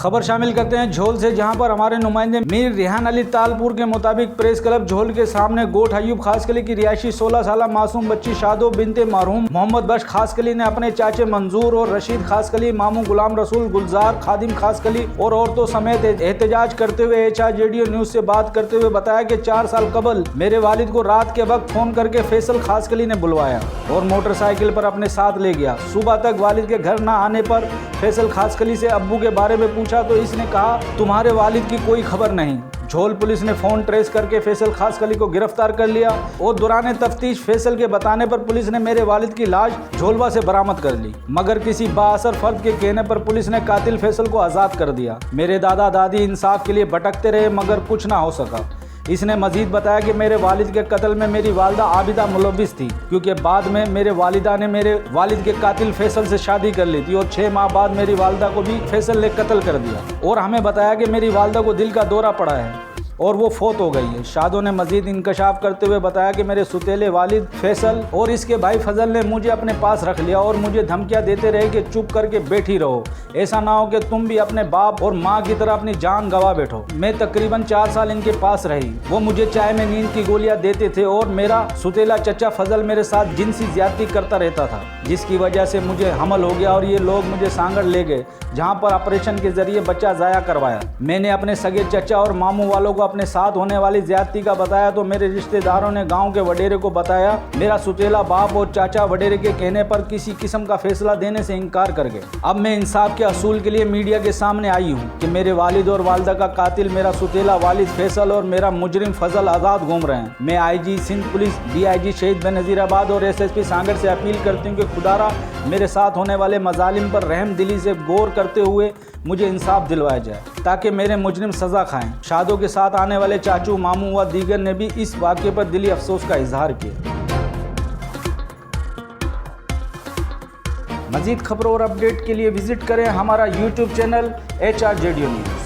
खबर शामिल करते हैं झोल से, जहां पर हमारे नुमाइंदे मीर रेहान अली तालपुर के मुताबिक प्रेस क्लब झोल के सामने गोठ अयूब खासकली की रिहायशी 16 साल मासूम बच्ची शादो बिनते मरहूम मोहम्मद बख्श खासकली ने अपने चाचे मंजूर और रशीद खासकली, मामू गुलाम रसूल, गुलजार खादिम खासकली और औरतों समेत एहतजाज करते हुए HRJDO न्यूज से बात करते हुए बताया कि 4 साल कबल मेरे वालिद को रात के वक्त फोन करके फैसल खासकली ने बुलवाया और मोटरसाइकिल पर अपने साथ ले गया। सुबह तक वालिद के घर न आने पर फैसल खासकली से अब्बू के बारे में पूछा तो इसने कहा तुम्हारे वालिद की कोई खबर नहीं। झोल पुलिस ने फोन ट्रेस करके फैसल खासकली को गिरफ्तार कर लिया और दौरान तफ्तीश फैसल के बताने पर पुलिस ने मेरे वालिद की लाश झोलवा से बरामद कर ली, मगर किसी बाअसर फर्द के कहने पर पुलिस ने कातिल फैसल को आज़ाद कर दिया। मेरे दादा दादी इंसाफ के लिए भटकते रहे मगर कुछ ना हो सका। इसने मजीद बताया कि मेरे वालिद के कत्ल में मेरी वालिदा आबिदा मुलव्विस थी, क्योंकि बाद में मेरे वालिदा ने मेरे वालिद के कातिल फैसल से शादी कर ली थी और 6 माह बाद मेरी वालिदा को भी फैसल ने कत्ल कर दिया और हमें बताया कि मेरी वालिदा को दिल का दौरा पड़ा है और वो फोत हो गई है। शादो ने मजीद इंकशाफ करते हुए बताया कि मेरे सुतेले वालिद फैसल और इसके भाई फजल ने मुझे अपने पास रख लिया और मुझे धमकियां देते रहे कि चुप करके बैठी रहो, ऐसा ना हो कि तुम भी अपने बाप और माँ की तरह अपनी जान गंवा बैठो। मैं तकरीबन 4 साल इनके पास रही। वो मुझे चाय में नींद की गोलियां देते थे और मेरा सुतेला चचा फजल मेरे साथ जिनसी ज्यादती करता रहता था, जिसकी वजह से मुझे हमल हो गया और ये लोग मुझे सांगड़ ले गए, जहाँ पर ऑपरेशन के जरिए बच्चा ज़ाया करवाया। मैंने अपने सगे चचा और मामू वालों को अपने साथ होने वाली ज्यादती का बताया तो मेरे रिश्तेदारों ने गांव के वडेरे को बताया। मेरा सुतेला बाप और चाचा वडेरे के कहने पर किसी किस्म का फैसला देने से इनकार कर गए। अब मैं इंसाफ के असूल के लिए मीडिया के सामने आई हूं कि मेरे वालिद और वालिदा का कातिल मेरा सुतेला वालिद फैसल और मेरा मुजरिम फजल आज़ाद घूम रहे हैं। मैं IG सिंध पुलिस DIG शहीद बेनज़ीराबाद और SSP सांगड़ से अपील करती हूँ कि खुदारा मेरे साथ होने वाले मजालिम पर रहम दिली से गौर करते हुए मुझे इंसाफ दिलवाया जाए ताकि मेरे मुजरिम सज़ा खाएं। शादों के साथ आने वाले चाचू, मामू व दीगर ने भी इस वाक़े पर दिली अफसोस का इजहार किया। मज़ीद खबरों और अपडेट के लिए विजिट करें हमारा YouTube चैनल HRJDO न्यूज़।